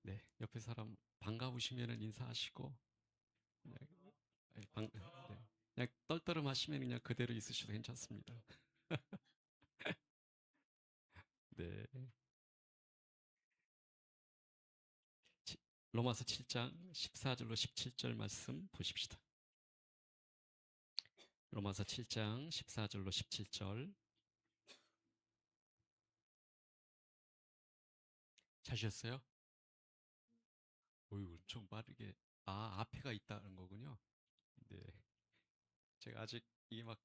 네, 옆에 사람 반가우시면 인사하시고, 네, 네, 그냥 떨떠름하시면 그냥 그대로 있으셔도 괜찮습니다. 네, 치- 로마서 7장 14절로 17절 말씀 보십시다. 로마서 7장 14절로 17절 찾으셨어요? 어이, 엄청 빠르게. 아, 앞에가 있다는 거군요. 네, 제가 아직 이게 막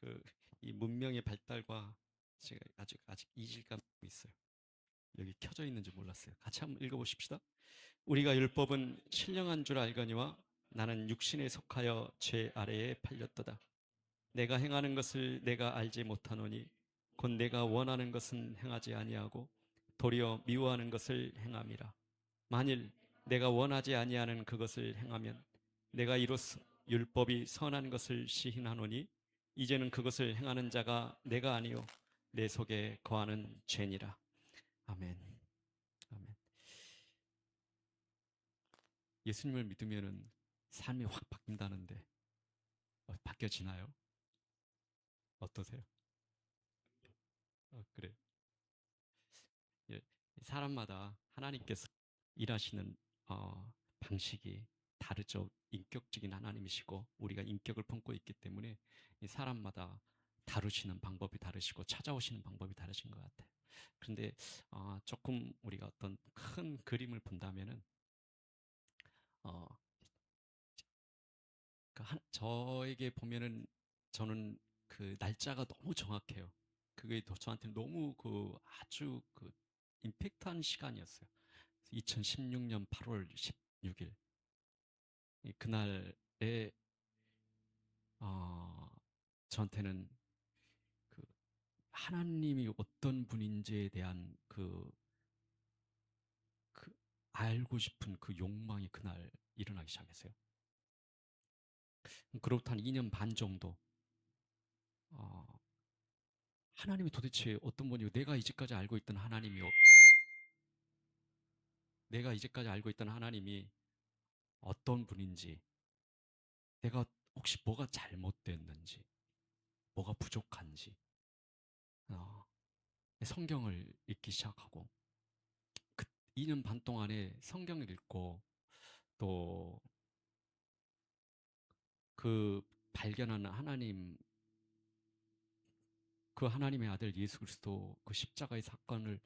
그 이 문명의 발달과 제가 아직 이질감이 있어요. 여기 켜져 있는지 몰랐어요. 같이 한번 읽어보십시다. 우리가 율법은 신령한 줄 알거니와 나는 육신에 속하여 죄 아래에 팔렸도다. 내가 행하는 것을 내가 알지 못하노니 곧 내가 원하는 것은 행하지 아니하고 도리어 미워하는 것을 행함이라. 만일 내가 원하지 아니하는 그것을 행하면 내가 이로써 율법이 선한 것을 시인하노니 이제는 그것을 행하는 자가 내가 아니요 내 속에 거하는 죄니라. 아멘. 아멘. 예수님을 믿으면은 삶이 확 바뀐다는데 바뀌어지나요? 어떠세요? 그래. 예, 사람마다 하나님께서 일하시는 방식이 다르죠. 인격적인 하나님이시고 우리가 인격을 품고 있기 때문에 이 사람마다 다루시는 방법이 다르시고 찾아오시는 방법이 다르신 것 같아요. 그런데 조금 우리가 어떤 큰 그림을 본다면은 어, 저에게 보면은 저는 그 날짜가 너무 정확해요. 그게 저한테는 너무 아주 임팩트한 시간이었어요. 2016년 8월 16일 그날에 어, 저한테는 그 하나님이 어떤 분인지에 대한 그 알고 싶은 그 욕망이 그날 일어나기 시작했어요. 그로부터 한 2년 반 정도 어, 하나님이 도대체 어떤 분이고 내가 이제까지 알고 있던 하나님이 어떤 분인지, 내가 혹시 뭐가 잘못됐는지, 뭐가 부족한지, 어, 성경을 읽기 시작하고, 그 2년 반 동안에 성경을 읽고, 또 그 발견하는 하나님, 그 하나님의 아들 예수 그리스도 그 십자가의 사건을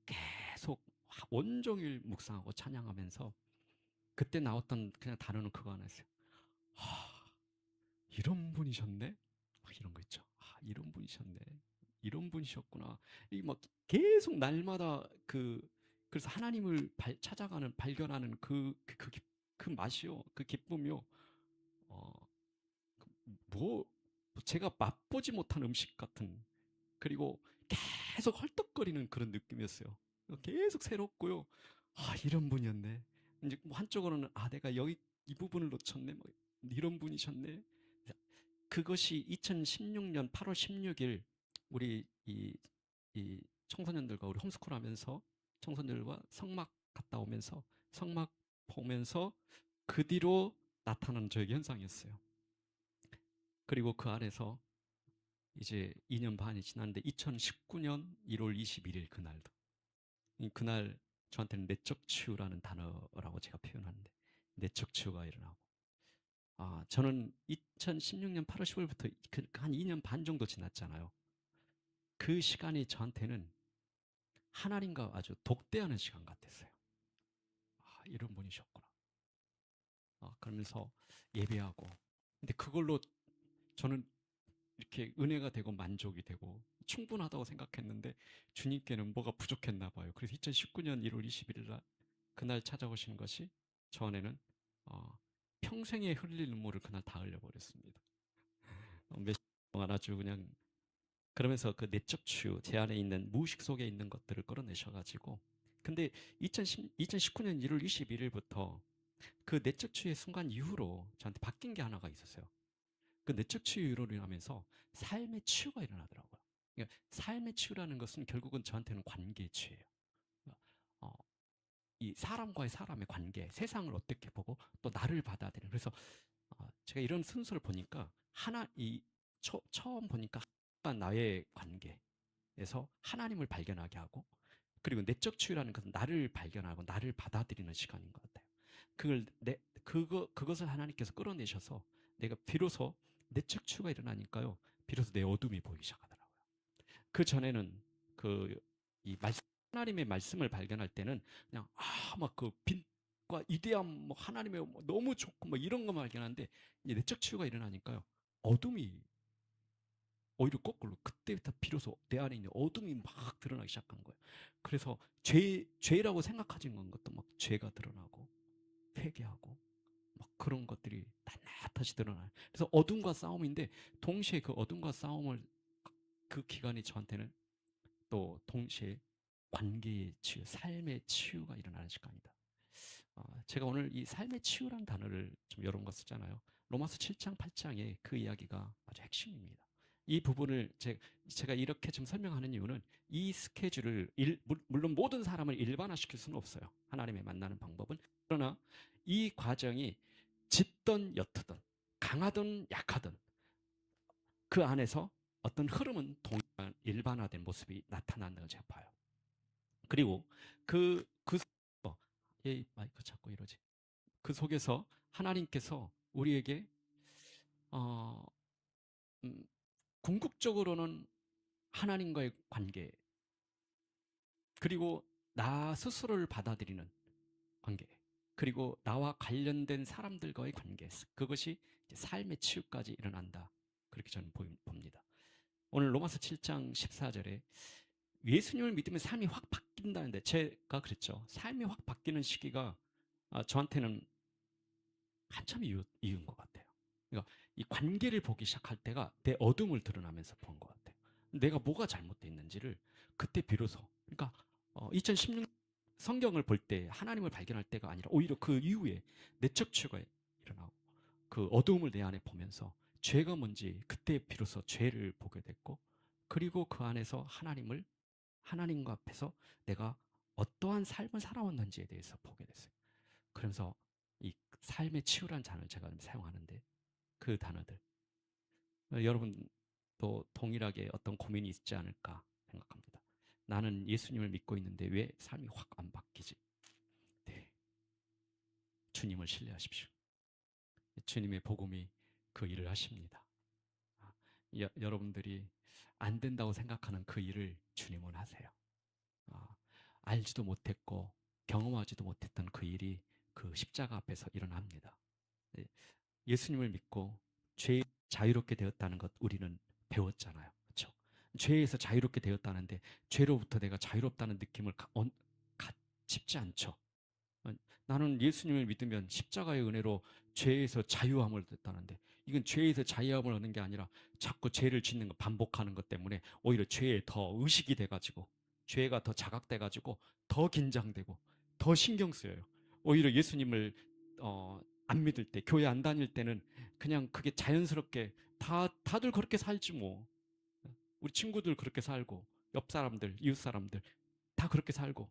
계속 온종일 묵상하고 찬양하면서, 그때 나왔던 그냥 단어는 그거 하나였어요. 하, 이런 분이셨네? 막 이런 거 있죠. 아, 이런 분이셨네. 이런 분이셨구나. 이 막 계속 날마다 그래서 하나님을 찾아가는 발견하는 그 맛이요. 그 기쁨이요. 어, 뭐 제가 맛보지 못한 음식 같은, 그리고 계속 헐떡거리는 그런 느낌이었어요. 계속 새롭고요. 아, 이런 분이었네. 이제 뭐 한쪽으로는 내가 여기 이 부분을 놓쳤네. 뭐 이런 분이셨네. 그것이 2016년 8월 16일 우리 이 청소년들과 우리 홈스쿨 하면서 청소년들과 성막 갔다 오면서 성막 보면서 그 뒤로 나타난 저에게 현상이었어요. 그리고 그 안에서 이제 2년 반이 지났는데 2019년 1월 21일 그날도 그날 저한테는 내적 치유라는 단어라고 제가 표현하는데 내적 치유가 일어나고 저는 2016년 8월 10일부터 한 2년 반 정도 지났잖아요. 그 시간이 저한테는 하나님과 아주 독대하는 시간 같았어요. 이런 분이셨구나. 그러면서 예배하고. 근데 그걸로 저는 이렇게 은혜가 되고 만족이 되고 충분하다고 생각했는데 주님께는 뭐가 부족했나 봐요. 그래서 2019년 1월 21일 날 그날 찾아오신 것이 저 안에는 평생에 흘릴 눈물을 그날 다 흘려버렸습니다. 몇 시 동안 아주 그냥 그러면서 그 내적 치유, 제 안에 있는 무의식 속에 있는 것들을 끌어내셔가지고 근데 2019년 1월 21일부터 그 내적 치유의 순간 이후로 저한테 바뀐 게 하나가 있었어요. 그 내적 치유로 인하면서 삶의 치유가 일어나더라고요. 그러니까 삶의 치유라는 것은 결국은 저한테는 관계의 치유예요. 어, 이 사람과의 사람의 관계, 세상을 어떻게 보고 또 나를 받아들이는. 그래서 제가 이런 순서를 보니까 처음 보니까 나의 관계에서 하나님을 발견하게 하고, 그리고 내적 치유라는 것은 나를 발견하고 나를 받아들이는 시간인 것 같아요. 그것을 하나님께서 끌어내셔서 내가 비로소 내적 치유가 일어나니까요. 비로소 내 어둠이 보이기 시작하더라고요. 그 전에는 이 하나님의 말씀을 발견할 때는 그냥 막 그 빛과 이대함, 뭐 하나님의 뭐 너무 좋고 뭐 이런 것만 발견하는데, 이제 내적 치유가 일어나니까요. 어둠이 오히려 거꾸로 그때부터 비로소 내 안에 있는 어둠이 막 드러나기 시작한 거예요. 그래서 죄라고 생각하지 건 것도 막 죄가 드러나고 회개하고 막 그런 것들이 낱낱이 드러나요. 그래서 어둠과 싸움인데, 동시에 그 어둠과 싸움을 그 기간이 저한테는 또 동시에 관계의 치유, 삶의 치유가 일어나는 시간이다. 제가 오늘 이 삶의 치유라는 단어를 좀 여러 번 쓰잖아요. 로마서 7장, 8장에 그 이야기가 아주 핵심입니다. 이 부분을 제가 이렇게 좀 설명하는 이유는, 이 스케줄을 물론 모든 사람을 일반화시킬 수는 없어요. 하나님의 만나는 방법은. 그러나 이 과정이 짙든 옅든 강하든 약하든 그 안에서 어떤 흐름은 동일한 일반화된 모습이 나타난다고 제가 봐요. 그리고 얘 마이크 자꾸 이러지. 그 속에서 하나님께서 우리에게 어, 음, 궁극적으로는 하나님과의 관계, 그리고 나 스스로를 받아들이는 관계, 그리고 나와 관련된 사람들과의 관계, 그것이 삶의 치유까지 일어난다. 그렇게 저는 봅니다. 오늘 로마서 7장 14절에 예수님을 믿으면 삶이 확 바뀐다는데, 제가 그랬죠. 삶이 확 바뀌는 시기가 저한테는 한참 이유인 것 같아요. 그러니까 이 관계를 보기 시작할 때가 내 어둠을 드러나면서 본 것 같아요. 내가 뭐가 잘못되어 있는지를 그때 비로소, 그러니까 2016 성경을 볼 때 하나님을 발견할 때가 아니라 오히려 그 이후에 내적 치유가 일어나고 그 어두움을 내 안에 보면서 죄가 뭔지 그때 비로소 죄를 보게 됐고, 그리고 그 안에서 하나님과 앞에서 내가 어떠한 삶을 살아왔는지에 대해서 보게 됐어요. 그러면서 이 삶의 치유라는 단어를 제가 사용하는데, 그 단어들 여러분도 동일하게 어떤 고민이 있지 않을까 생각합니다. 나는 예수님을 믿고 있는데 왜 삶이 확 안 바뀌지? 네. 주님을 신뢰하십시오. 주님의 복음이 그 일을 하십니다. 여러분들이 안 된다고 생각하는 그 일을 주님은 하세요. 알지도 못했고 경험하지도 못했던 그 일이 그 십자가 앞에서 일어납니다. 네. 예수님을 믿고 죄 자유롭게 되었다는 것 우리는 배웠잖아요. 그렇죠? 죄에서 자유롭게 되었다는데 죄로부터 내가 자유롭다는 느낌을 쉽지 않죠. 어, 나는 예수님을 믿으면 십자가의 은혜로 죄에서 자유함을 얻었다는데, 이건 죄에서 자유함을 얻는 게 아니라 자꾸 죄를 짓는 거 반복하는 것 때문에 오히려 죄에 더 의식이 돼가지고 죄가 더 자각돼가지고 더 긴장되고 더 신경 쓰여요. 오히려 예수님을 안 믿을 때, 교회 안 다닐 때는 그냥 그게 자연스럽게 다들 그렇게 살지 뭐. 우리 친구들 그렇게 살고 옆 사람들, 이웃 사람들 다 그렇게 살고.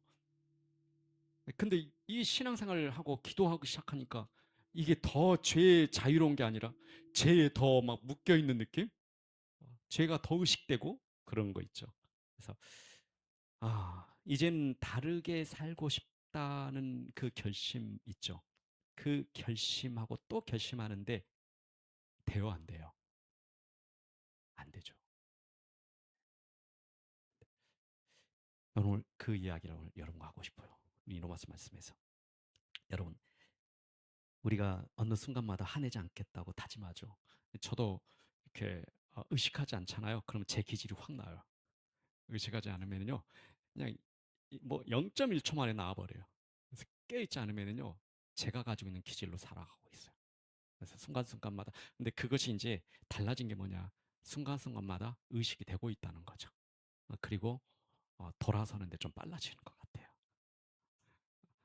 근데 이 신앙생활을 하고 기도하기 시작하니까 이게 더 죄에 자유로운 게 아니라 죄에 더 막 묶여 있는 느낌? 죄가 더 의식되고 그런 거 있죠. 그래서 이젠 다르게 살고 싶다는 그 결심 있죠. 그 결심하고 또 결심하는데 돼요, 안 돼요? 안 되죠. 오늘 그 이야기를 오늘 여러분과 하고 싶어요. 이 로마서 말씀에서. 여러분, 우리가 어느 순간마다 화내지 않겠다고 다짐하죠. 저도 이렇게 의식하지 않잖아요. 그러면 제 기질이 확 나요. 의식하지 않으면요, 그냥 뭐 0.1초 만에 나와버려요. 그래서 깨있지 않으면요, 제가 가지고 있는 기질로 살아가고 있어요. 그래서 순간순간마다. 근데 그것이 이제 달라진 게 뭐냐? 순간순간마다 의식이 되고 있다는 거죠. 그리고 돌아서는데 좀 빨라지는 것 같아요.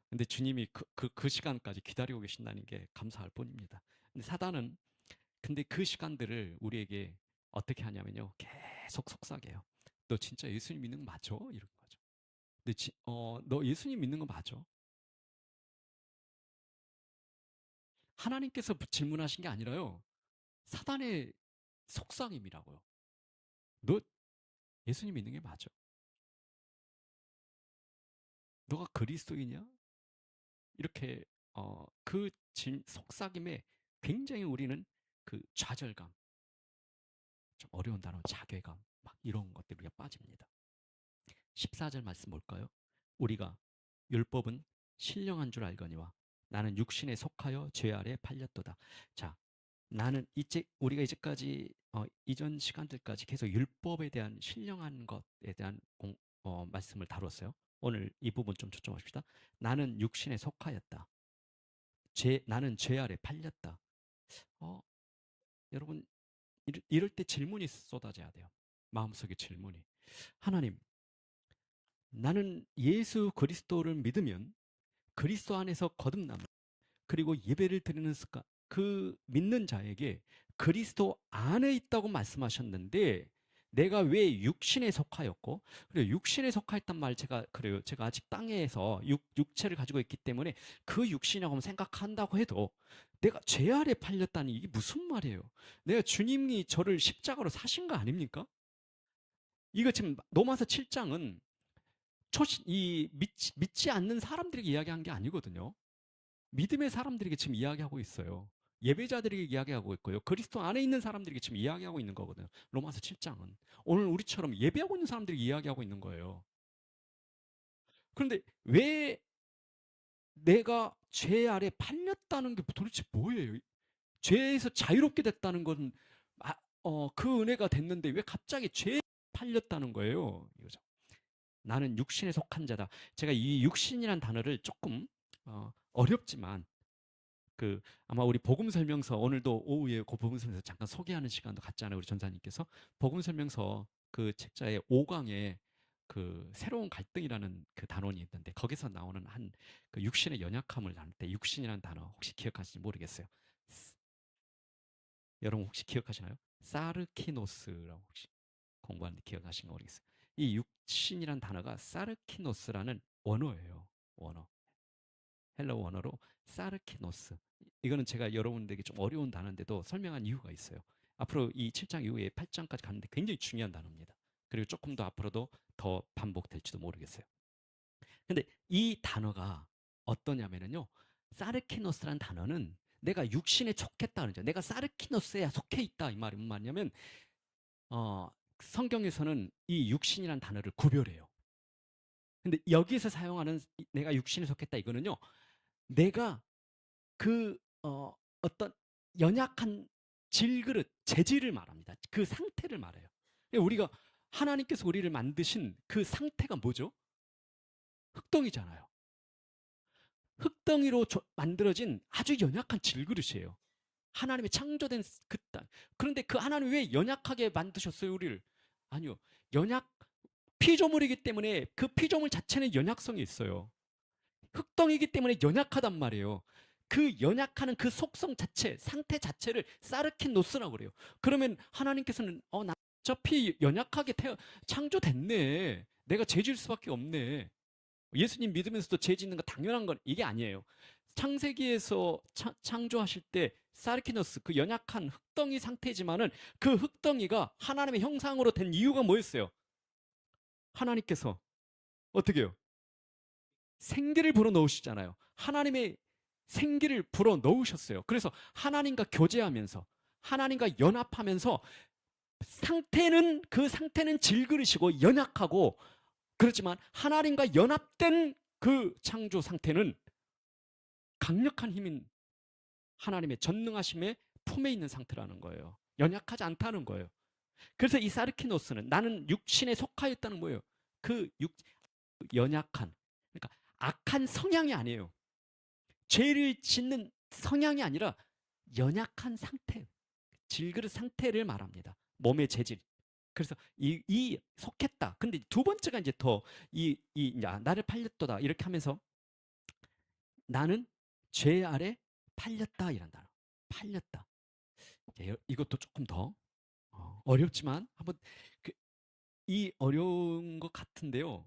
근데 주님이 그 시간까지 기다리고 계신다는 게 감사할 뿐입니다. 근데 사단은 근데 그 시간들을 우리에게 어떻게 하냐면요, 계속 속삭여요. 너 진짜 예수님 믿는 거 맞아? 이런 거죠. 근데 너 예수님 믿는 거 맞아? 하나님께서 질문하신 게 아니라요. 사단의 속삭임이라고요. 너 예수님 믿는 게 맞아? 너가 그리스도이냐? 이렇게 그 속삭임에 굉장히 우리는 그 좌절감, 좀 어려운 단어 자괴감 막 이런 것들 우리가 빠집니다. 14절 말씀 볼까요? 우리가 율법은 신령한 줄 알거니와 나는 육신에 속하여 죄 아래 팔렸도다. 자, 나는 이제 우리가 이제까지 이전 시간들까지 계속 율법에 대한 신령한 것에 대한 말씀을 다뤘어요. 오늘 이 부분 좀 초점합시다. 나는 육신에 속하였다. 나는 죄 아래 팔렸다. 어, 여러분 이럴 때 질문이 쏟아져야 돼요. 마음속에 질문이. 하나님, 나는 예수 그리스도를 믿으면 그리스도 안에서 거듭남 그리고 예배를 드리는 습관 그 믿는 자에게 그리스도 안에 있다고 말씀하셨는데 내가 왜 육신에 속하였고 그래 육신에 속하였단 말 제가 그래요. 제가 아직 땅에서 육체를 가지고 있기 때문에 그 육신이라고 생각한다고 해도 내가 죄 아래 팔렸다니 이게 무슨 말이에요? 내가 주님이 저를 십자가로 사신 거 아닙니까? 이거 지금 로마서 7장은 믿지 않는 사람들에게 이야기한 게 아니거든요. 믿음의 사람들에게 지금 이야기하고 있어요. 예배자들에게 이야기하고 있고요. 그리스도 안에 있는 사람들에게 지금 이야기하고 있는 거거든요. 로마서 7장은. 오늘 우리처럼 예배하고 있는 사람들이 이야기하고 있는 거예요. 그런데 왜 내가 죄 아래 팔렸다는 게 도대체 뭐예요? 죄에서 자유롭게 됐다는 건 그 은혜가 됐는데 왜 갑자기 죄에 팔렸다는 거예요? 이거죠. 나는 육신에 속한 자다. 제가 이 육신이란 단어를 조금 어렵지만 아마 우리 복음 설명서 오늘도 오후에 그 복음 설명서 잠깐 소개하는 시간도 갖잖아요. 우리 전사님께서 복음 설명서 그 책자의 5강에 그 새로운 갈등이라는 그 단원이 있는데 거기서 나오는 한 그 육신의 연약함을 나눌 때 육신이라는 단어 혹시 기억하시는지 모르겠어요. 여러분 혹시 기억하시나요? 사르키노스라고 혹시 공부하는데 기억하시는지 모르겠어요. 이 육신이란 단어가 사르키노스라는 원어예요. 원어. 헬러 원어로 사르키노스. 이거는 제가 여러분들에게 좀 어려운 단어인데도 설명한 이유가 있어요. 앞으로 이 7장 이후에 8장까지 가는데 굉장히 중요한 단어입니다. 그리고 조금 더 앞으로도 더 반복될지도 모르겠어요. 근데 이 단어가 어떠냐면요. 사르키노스란 단어는 내가 육신에 속했다는 거죠. 내가 사르키노스에 속해 있다. 이 말이 무슨 말이냐면 어, 성경에서는 이 육신이란 단어를 구별해요. 근데 여기서 사용하는 내가 육신에 속했다 이거는요. 내가 어떤 연약한 질그릇, 재질을 말합니다. 그 상태를 말해요. 우리가 하나님께서 우리를 만드신 그 상태가 뭐죠? 흙덩이잖아요. 흙덩이로 만들어진 아주 연약한 질그릇이에요. 하나님의 창조된 그 땅. 그런데 그 하나님 왜 연약하게 만드셨어요, 우리를? 아니요. 피조물이기 때문에 그 피조물 자체는 연약성이 있어요. 흙덩이기 때문에 연약하단 말이에요. 그 연약하는 그 속성 자체, 상태 자체를 사르킨노스라고 그래요. 그러면 하나님께서는 나 어차피 연약하게 창조됐네. 내가 죄질 수밖에 없네. 예수님 믿으면서도 죄 짓는 거 당연한 건 이게 아니에요. 창세기에서 창조하실 때 사르키노스 그 연약한 흙덩이 상태지만은 그 흙덩이가 하나님의 형상으로 된 이유가 뭐였어요? 하나님께서 어떻게 해요? 생기를 불어 넣으시잖아요. 하나님의 생기를 불어 넣으셨어요. 그래서 하나님과 교제하면서 하나님과 연합하면서 그 상태는 질그릇이고 연약하고 그렇지만 하나님과 연합된 그 창조 상태는 강력한 힘인 하나님의 전능하심의 품에 있는 상태라는 거예요. 연약하지 않다는 거예요. 그래서 이 사르키노스는 나는 육신에 속하였다는 거예요. 연약한 그러니까 악한 성향이 아니에요. 죄를 짓는 성향이 아니라 연약한 상태, 질그릇 상태를 말합니다. 몸의 재질. 그래서 이 속했다. 근데 두 번째가 이제 나를 팔렸도다. 이렇게 하면서 나는 죄 아래 팔렸다. 이란 단어. 팔렸다. 이것도 조금 더 어렵지만 한번 그, 이 어려운 것 같은데요.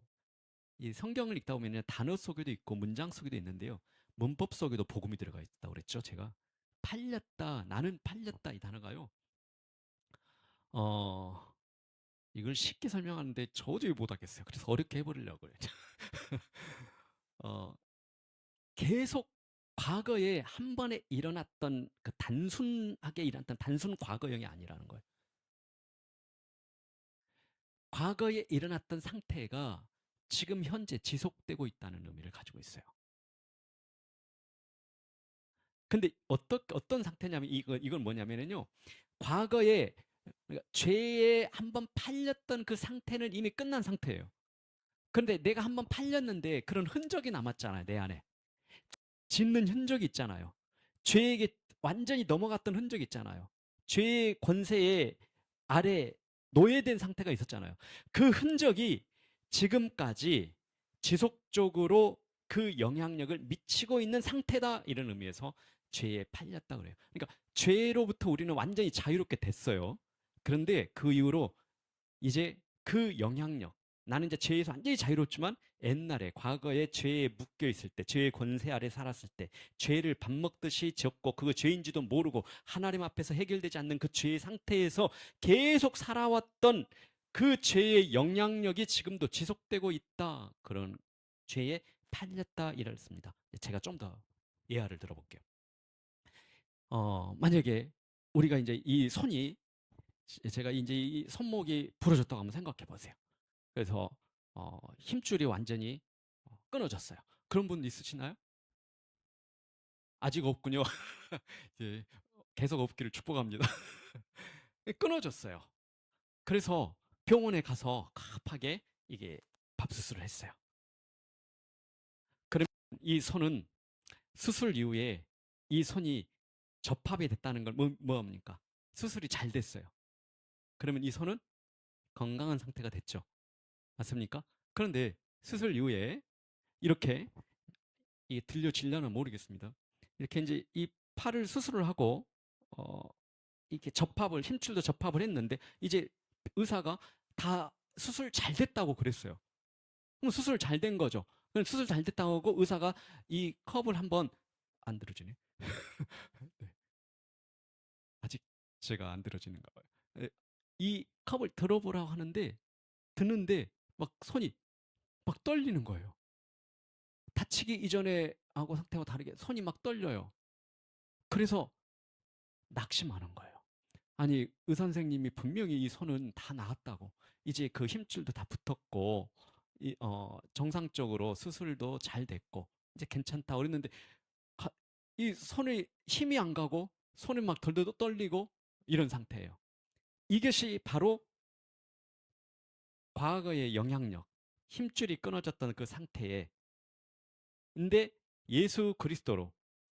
이 성경을 읽다 보면 단어 속에도 있고 문장 속에도 있는데요. 문법 속에도 복음이 들어가 있다고 그랬죠, 제가. 팔렸다, 나는 팔렸다 이 단어가요. 어, 이걸 쉽게 설명하는데 도저히 못하겠어요. 그래서 어렵게 해버리려고요. 어, 계속 과거에 한 번에 일어났던 그 단순하게 일어났던 단순 과거형이 아니라는 거예요. 과거에 일어났던 상태가 지금 현재 지속되고 있다는 의미를 가지고 있어요. 근데 어떤 상태냐면 이건 뭐냐면요. 과거에 그러니까 죄에 한번 팔렸던 그 상태는 이미 끝난 상태예요. 그런데 내가 한번 팔렸는데 그런 흔적이 남았잖아요, 내 안에. 짓는 흔적이 있잖아요. 죄에게 완전히 넘어갔던 흔적이 있잖아요. 죄의 권세에 아래 노예된 상태가 있었잖아요. 그 흔적이 지금까지 지속적으로 그 영향력을 미치고 있는 상태다 이런 의미에서 죄에 팔렸다 그래요. 그러니까 죄로부터 우리는 완전히 자유롭게 됐어요. 그런데 그 이후로 이제 그 영향력, 나는 이제 죄에서 완전히 자유롭지만 옛날에 과거에 죄에 묶여 있을 때, 죄의 권세 아래 살았을 때, 죄를 밥 먹듯이 지었고 그거 죄인지도 모르고 하나님 앞에서 해결되지 않는 그 죄의 상태에서 계속 살아왔던 그 죄의 영향력이 지금도 지속되고 있다. 그런 죄에 팔렸다 이랬습니다. 제가 좀 더 예화를 들어볼게요. 만약에 우리가 이제 이 손이 제가 이제 이 손목이 부러졌다고 한번 생각해 보세요. 그래서 힘줄이 완전히 끊어졌어요. 그런 분 있으시나요? 아직 없군요. 예, 계속 없기를 축복합니다. 끊어졌어요. 그래서 병원에 가서 급하게 이게 밥수술을 했어요. 그러면 이 손은 수술 이후에 이 손이 접합이 됐다는 걸 뭐합니까? 수술이 잘 됐어요. 그러면 이 손은 건강한 상태가 됐죠. 맞습니까? 그런데 수술 이후에 이렇게 이게 들려질려나 모르겠습니다. 이렇게 이제 이 팔을 수술을 하고 어 이렇게 접합을 힘줄도 접합을 했는데 이제 의사가 다 수술 잘 됐다고 그랬어요. 그럼 수술 잘 된 거죠. 그럼 수술 잘 됐다고 하고 의사가 이 컵을 한번 안 들어지네. 네, 아직 제가 안 들어지는가 봐요. 예, 이 컵을 들어보라고 하는데 드는데 막 손이 막 떨리는 거예요. 다치기 이전에 하고 상태와 다르게 손이 막 떨려요. 그래서 낙심하는 거예요. 아니, 의선생님이 분명히 이 손은 다 나았다고. 이제 그 힘줄도 다 붙었고, 정상적으로 수술도 잘 됐고, 이제 괜찮다. 그랬는데, 이 손에 힘이 안 가고, 손이 막 덜덜 떨리고, 이런 상태예요. 이것이 바로 과거의 영향력, 힘줄이 끊어졌던 그 상태에, 근데 예수 그리스도로,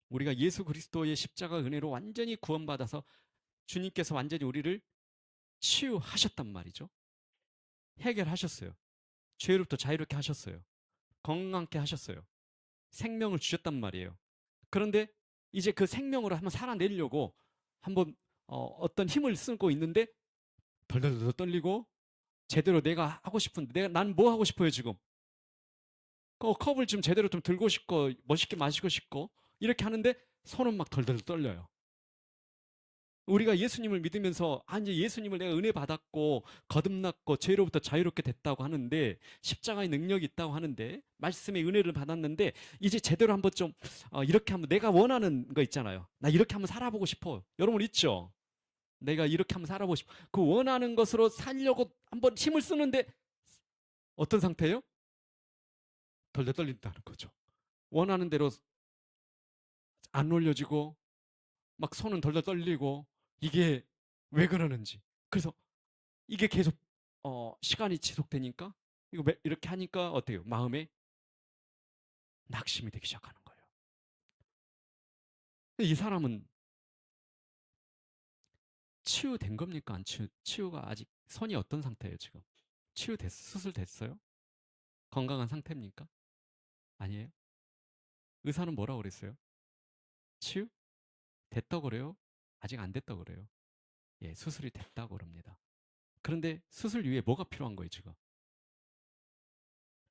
우리가 예수 그리스도의 십자가 은혜로 완전히 구원받아서 주님께서 완전히 우리를 치유하셨단 말이죠. 해결하셨어요. 죄로부터 자유롭게 하셨어요. 건강하게 하셨어요. 생명을 주셨단 말이에요. 그런데 이제 그 생명으로 한번 살아내려고 한번 떤 힘을 쓰고 있는데 덜덜덜 떨리고 제대로 내가 하고 싶은데 난 뭐 하고 싶어요 지금? 컵을 좀 제대로 좀 들고 싶고 멋있게 마시고 싶고 이렇게 하는데 손은 막 덜덜 떨려요. 우리가 예수님을 믿으면서 이제 예수님을 내가 은혜 받았고 거듭났고 죄로부터 자유롭게 됐다고 하는데 십자가의 능력이 있다고 하는데 말씀의 은혜를 받았는데 이제 제대로 한번 좀 이렇게 한번 내가 원하는 거 있잖아요. 나 이렇게 한번 살아보고 싶어. 여러분 있죠? 내가 이렇게 한번 살아보고 싶어. 그 원하는 것으로 살려고 한번 힘을 쓰는데 어떤 상태예요? 덜덜 떨린다는 거죠. 원하는 대로 안 올려지고 막 손은 덜덜 떨리고 이게 왜 그러는지. 그래서 이게 계속 시간이 지속되니까 이거 이렇게 하니까 어때요? 마음에 낙심이 되기 시작하는 거예요. 이 사람은 치유된 겁니까? 안 치유가 아직 선이 어떤 상태예요, 지금? 수술됐어요? 건강한 상태입니까? 아니에요? 의사는 뭐라고 그랬어요? 치유? 됐다고 그래요? 아직 안 됐다고 그래요? 예, 수술이 됐다고 그럽니다. 그런데 수술 이후에 뭐가 필요한 거예요, 지금?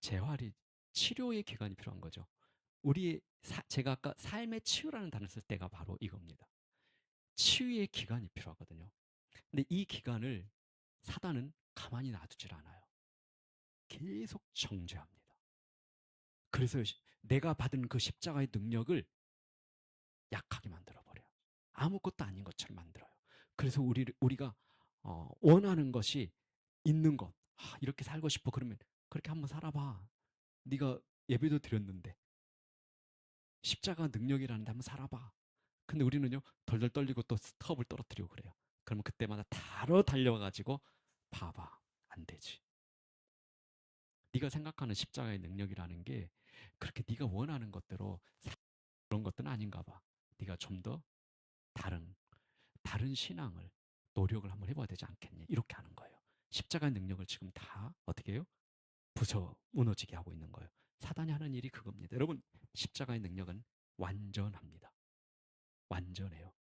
재활이, 치료의 기간이 필요한 거죠. 제가 아까 삶의 치유라는 단어를 쓸 때가 바로 이겁니다. 치유의 기간이 필요하거든요. 근데 이 기간을 사단은 가만히 놔두질 않아요. 계속 정죄합니다. 그래서 내가 받은 그 십자가의 능력을 약하게 만들어버려요. 아무것도 아닌 것처럼 만들어요. 그래서 우리가 원하는 것이 있는 것. 이렇게 살고 싶어. 그러면 그렇게 한번 살아봐. 네가 예배도 드렸는데 십자가 능력이라는데 한번 살아봐. 근데 우리는요 덜덜 떨리고 또 스톱을 떨어뜨리고 그래요. 그러면 그때마다 바로 달려가지고 봐봐. 안 되지. 네가 생각하는 십자가의 능력이라는 게 그렇게 네가 원하는 것대로 그런 것들은 아닌가 봐. 네가 좀 더 다른 신앙을 노력을 한번 해봐야 되지 않겠니? 이렇게 하는 거예요. 십자가의 능력을 지금 다 어떻게 해요? 무너지게 하고 있는 거예요. 사단이 하는 일이 그겁니다. 여러분, 십자가의 능력은 완전합니다. 완전해요.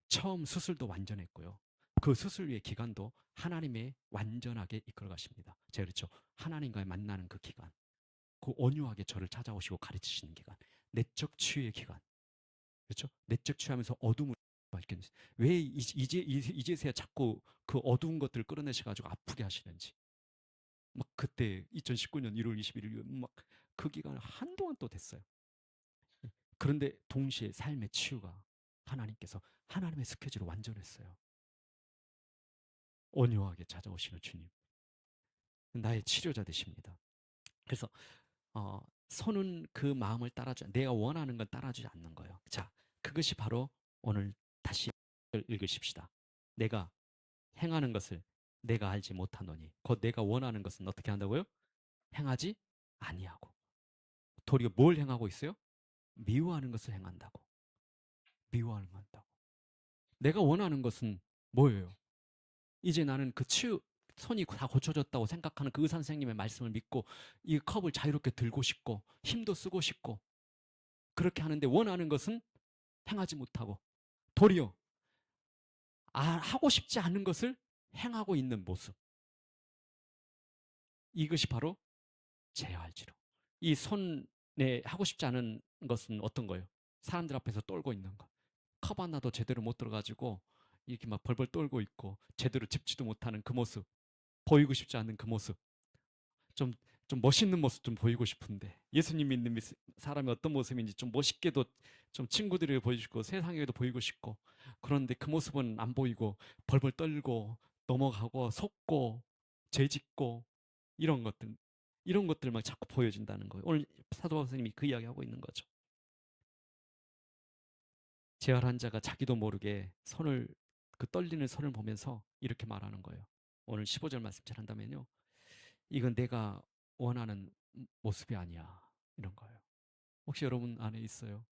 처음 수술도 완전했고요. 그 수술 후의 기간도 하나님의 완전하게 이끌어 가십니다. 제가 그렇죠. 하나님과의 만나는 그 기간, 그 온유하게 저를 찾아오시고 가르치시는 기간, 내적 치유의 기간, 그렇죠? 내적 치유하면서 어둠을 밝히는. 왜 이제서야 자꾸 그 어두운 것들을 끌어내셔가지고 아프게 하시는지. 막 그때 2019년 1월 21일 막 그 기간 한동안 또 됐어요. 그런데 동시에 삶의 치유가 하나님께서 하나님의 스케줄을 완전했어요. 온유하게 찾아오시는 주님. 나의 치료자 되십니다. 그래서 손은 그 마음을 내가 원하는 건 따라주지 않는 거예요. 자, 그것이 바로 오늘 다시 읽으십시다. 내가 행하는 것을 내가 알지 못하노니 곧 내가 원하는 것은 어떻게 한다고요? 행하지 아니하고. 도리어 뭘 행하고 있어요? 미워하는 것을 행한다고. 미워하는 거 한다고. 내가 원하는 것은 뭐예요? 이제 나는 그 손이 다 고쳐졌다고 생각하는 그 의사 선생님의 말씀을 믿고 이 컵을 자유롭게 들고 싶고 힘도 쓰고 싶고 그렇게 하는데 원하는 것은 행하지 못하고 도리어 하고 싶지 않은 것을 행하고 있는 모습. 이것이 바로 제어할지로. 이 손에 하고 싶지 않은 것은 어떤 거예요? 사람들 앞에서 떨고 있는 거. 컵 하나도 제대로 못 들어가지고 이렇게 막 벌벌 떨고 있고 제대로 짚지도 못하는 그 모습. 보이고 싶지 않은 그 모습. 좀, 좀 멋있는 모습 좀 보이고 싶은데 예수님 믿는 사람이 어떤 모습인지 좀 멋있게도 좀 친구들에게 보여주고 세상에도 보이고 싶고 그런데 그 모습은 안 보이고 벌벌 떨고 넘어가고 속고 죄짓고 이런 것들 막 자꾸 보여진다는 거예요. 오늘 사도 바울 선생님이 그 이야기하고 있는 거죠. 재활한 자가 자기도 모르게 그 떨리는 손을 보면서 이렇게 말하는 거예요. 오늘 15절 말씀 잘 한다면요. 이건 내가 원하는 모습이 아니야. 이런 거예요. 혹시 여러분 안에 있어요?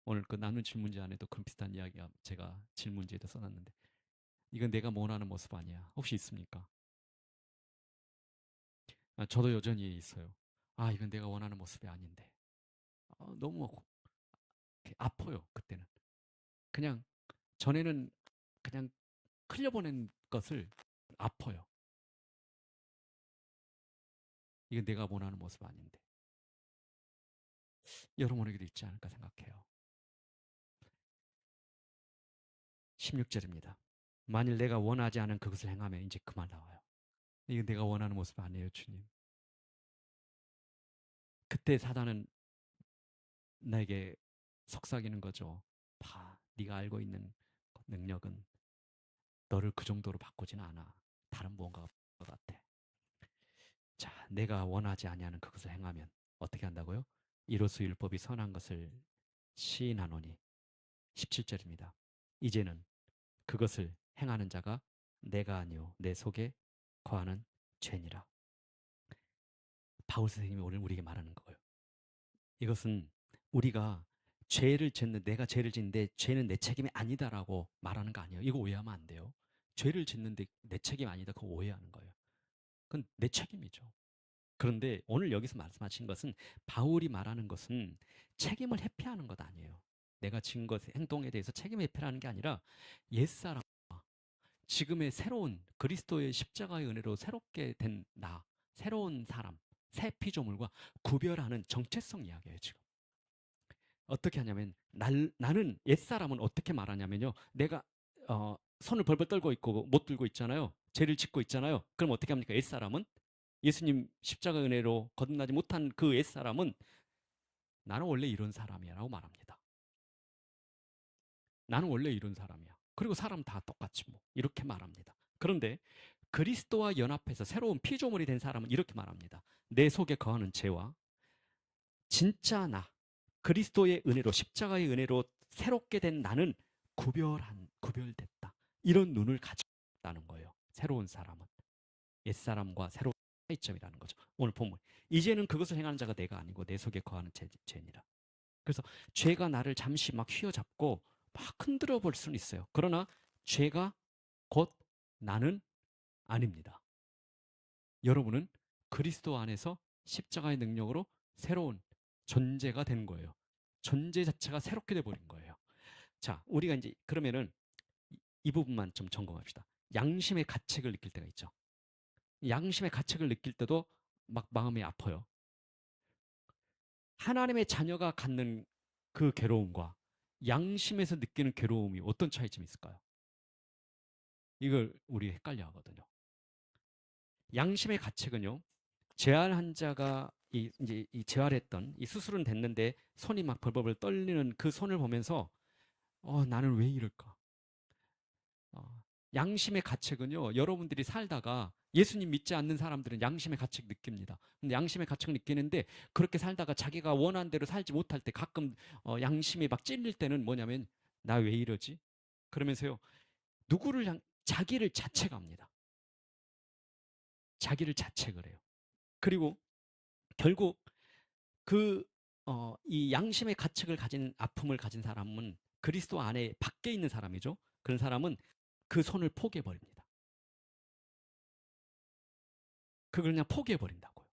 오늘 그 나눈 질문지 안에도 그런 비슷한 이야기가 제가 질문지에도 써놨는데 이건 내가 원하는 모습 아니야. 혹시 있습니까? 저도 여전히 있어요. 이건 내가 원하는 모습이 아닌데. 너무 아파요. 그때는. 그냥 전에는 그냥 흘려보낸 것을 아파요. 이건 내가 원하는 모습 아닌데. 여러분에게도 있지 않을까 생각해요. 16절입니다. 만일 내가 원하지 않은 그것을 행하면 이제 그만 나와요. 이게 내가 원하는 모습 아니에요, 주님. 그때 사단은 나에게 속삭이는 거죠. 네가 알고 있는 능력은 너를 그 정도로 바꾸지는 않아. 다른 무언가가 것 같아. 자, 내가 원하지 아니하는 그것을 행하면 어떻게 한다고요? 이로써 율법이 선한 것을 시인하노니 17절입니다. 이제는 그것을 행하는 자가 내가 아니요 내 속에 거하는 죄니라. 바울 선생님이 오늘 우리에게 말하는 거예요. 이것은 우리가 내가 죄를 짓는데 죄는 내 책임이 아니다라고 말하는 거 아니에요. 이거 오해하면 안 돼요. 죄를 짓는데 내 책임 아니다. 그거 오해하는 거예요. 그건 내 책임이죠. 그런데 오늘 여기서 말씀하신 것은 바울이 말하는 것은 책임을 회피하는 것 아니에요. 내가 지은 행동에 대해서 책임 회피하는 게 아니라 옛사람과 지금의 새로운 그리스도의 십자가의 은혜로 새롭게 된 새로운 사람, 새 피조물과 구별하는 정체성 이야기예요, 지금. 어떻게 하냐면 나는 옛사람은 어떻게 말하냐면요. 내가 손을 벌벌 떨고 있고 못 들고 있잖아요. 죄를 짓고 있잖아요. 그럼 어떻게 합니까? 옛사람은 예수님 십자가 은혜로 거듭나지 못한 그 옛사람은 나는 원래 이런 사람이야라고 말합니다. 나는 원래 이런 사람이야. 그리고 사람 다 똑같지 뭐. 이렇게 말합니다. 그런데 그리스도와 연합해서 새로운 피조물이 된 사람은 이렇게 말합니다. 내 속에 거하는 죄와 진짜 나, 그리스도의 은혜로 십자가의 은혜로 새롭게 된 나는 구별됐다. 이런 눈을 가지고 있다는 거예요. 새로운 사람은 옛사람과 새로운 차이점이라는 거죠. 오늘 본문. 이제는 그것을 행하는 자가 내가 아니고 내 속에 거하는 죄니라. 그래서 죄가 나를 잠시 막 휘어잡고 막 흔들어 볼 수는 있어요. 그러나 죄가 곧 나는 아닙니다. 여러분은 그리스도 안에서 십자가의 능력으로 새로운 존재가 된 거예요. 존재 자체가 새롭게 돼 버린 거예요. 자, 우리가 이제 그러면은 이 부분만 좀 점검합시다. 양심의 가책을 느낄 때가 있죠. 양심의 가책을 느낄 때도 막 마음이 아파요. 하나님의 자녀가 갖는 그 괴로움과 양심에서 느끼는 괴로움이 어떤 차이점이 있을까요? 이걸 우리 헷갈려 하거든요. 양심의 가책은요. 재활한 자가 이제 재활했던 이 수술은 됐는데 손이 막 벌벌 떨리는 그 손을 보면서 나는 왜 이럴까? 양심의 가책은요. 여러분들이 살다가 예수님 믿지 않는 사람들은 양심의 가책 느낍니다. 근데 양심의 가책 느끼는데 그렇게 살다가 자기가 원하는 대로 살지 못할 때 가끔 양심이 막 찔릴 때는 뭐냐면 나 왜 이러지? 그러면서요. 자기를 자책합니다. 자기를 자책을 해요. 그리고 결국 이 양심의 가책을 가진 아픔을 가진 사람은 그리스도 안에 밖에 있는 사람이죠. 그런 사람은 그 손을 포기해 버립니다. 그걸 그냥 포기해 버린다고요.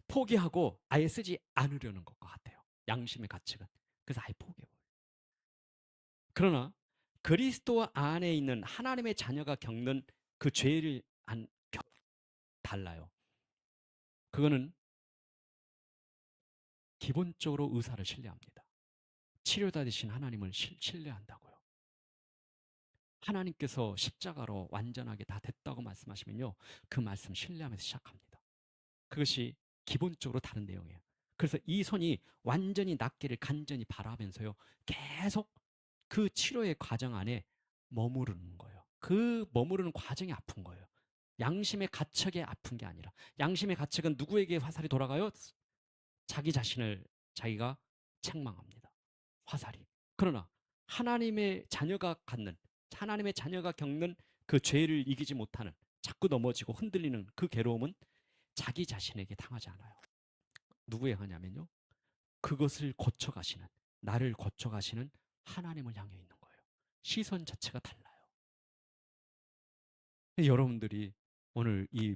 포기하고 아예 쓰지 않으려는 것과 같아요. 양심의 가책은. 그래서 아예 포기해 버려요. 그러나 그리스도 안에 있는 하나님의 자녀가 겪는 그 죄를 달라요. 그거는 기본적으로 의사를 신뢰합니다. 치료자 되신 하나님을 신뢰한다고요. 하나님께서 십자가로 완전하게 다 됐다고 말씀하시면요. 그 말씀 신뢰하면서 시작합니다. 그것이 기본적으로 다른 내용이에요. 그래서 이 손이 완전히 낫기를 간절히 바라면서요. 계속 그 치료의 과정 안에 머무르는 거예요. 그 머무르는 과정이 아픈 거예요. 양심의 가책에 아픈 게 아니라 양심의 가책은 누구에게 화살이 돌아가요? 자기 자신을 자기가 책망합니다. 화살이. 그러나 하나님의 자녀가 겪는 그 죄를 이기지 못하는 자꾸 넘어지고 흔들리는 그 괴로움은 자기 자신에게 당하지 않아요. 누구에 하냐면요. 그것을 고쳐가시는, 나를 고쳐가시는 하나님을 향해 있는 거예요. 시선 자체가 달라요. 여러분들이 오늘 이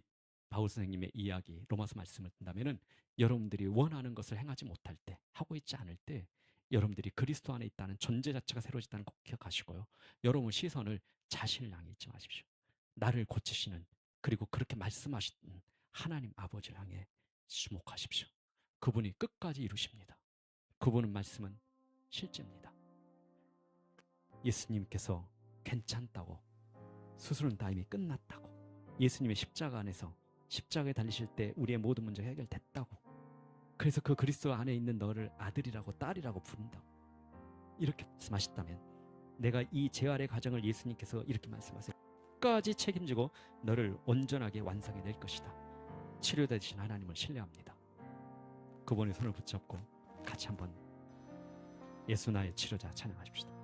바울 선생님의 이야기, 로마서 말씀을 든다면은 여러분들이 원하는 것을 행하지 못할 때, 하고 있지 않을 때, 여러분들이 그리스도 안에 있다는 존재 자체가 새로워졌다는 꼭 기억하시고요. 여러분 시선을 자신을 향해 있지 마십시오. 나를 고치시는, 그리고 그렇게 말씀하시는 하나님 아버지를 향해 주목하십시오. 그분이 끝까지 이루십니다. 그분의 말씀은 실제입니다. 예수님께서 괜찮다고, 수술은 다 이미 끝났다고, 예수님의 십자가 안에서 십자가에 달리실 때 우리의 모든 문제가 해결됐다고, 그래서 그 그리스도 안에 있는 너를 아들이라고 딸이라고 부른다고 이렇게 말씀하셨다면 내가 이 재활의 과정을 예수님께서 이렇게 말씀하세요. 끝까지 책임지고 너를 온전하게 완성해 낼 것이다. 치료되신 하나님을 신뢰합니다. 그분의 손을 붙잡고 같이 한번 예수 나의 치료자 찬양하십시다.